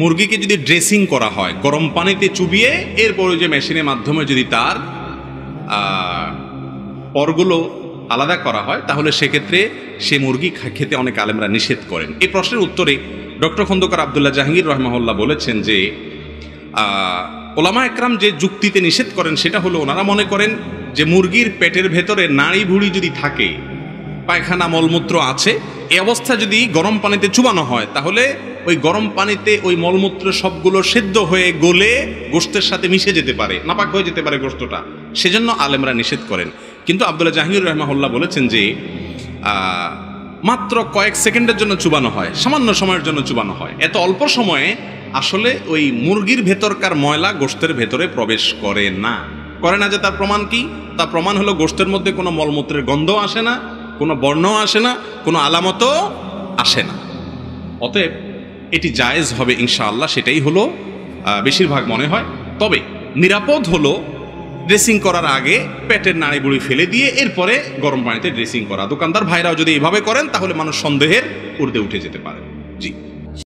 মুরগিকে যদি ড্রেসিং করা হয় গরম পানিতে চুবিয়ে, এরপরে যে মেশিনের মাধ্যমে যদি তার পরগুলো আলাদা করা হয়, তাহলে সেক্ষেত্রে সে মুরগি খেতে অনেক আলেমরা নিষেধ করেন। এই প্রশ্নের উত্তরে ডক্টর খন্দকার আব্দুল্লাহ জাহাঙ্গীর রহমাহুল্লাহ বলেছেন যে ওলামা একরাম যে যুক্তিতে নিষেধ করেন সেটা হলো, ওনারা মনে করেন যে মুরগির পেটের ভেতরে নাড়ি ভুড়ি যদি থাকে, পায়খানা মলমূত্র আছে, এই অবস্থা যদি গরম পানিতে চুবানো হয়, তাহলে ওই গরম পানিতে ওই মলমূত্র সবগুলো সেদ্ধ হয়ে গলে গোশতের সাথে মিশে যেতে পারে, নাপাক হয়ে যেতে পারে গোশতটা, সেজন্য আলেমরা নিষেধ করেন। কিন্তু আব্দুল্লাহ জাহাঙ্গীর রহমাহুল্লাহ বলেছেন যে মাত্র কয়েক সেকেন্ডের জন্য চুবানো হয়, সামান্য সময়ের জন্য চুবানো হয়, এত অল্প সময়ে আসলে ওই মুরগির ভেতরকার ময়লা গোশতের ভেতরে প্রবেশ করে না। যে তার প্রমাণ কি? তার প্রমাণ হলো গোশতের মধ্যে কোনো মলমূত্রের গন্ধ আসে না, কোনো বর্ণও আসে না, কোনো আলামতও আসে না। অতএব এটি জায়েজ হবে ইনশাআল্লাহ, সেটাই হলো বেশিরভাগ মনে হয়। তবে নিরাপদ হলো ড্রেসিং করার আগে পেটের নাড়ি বুড়ি ফেলে দিয়ে এরপরে গরম পানিতে ড্রেসিং করা। দোকানদার ভাইরাও যদি এভাবে করেন তাহলে মানুষ সন্দেহের ঊর্ধ্বে উঠে যেতে পারে। জি।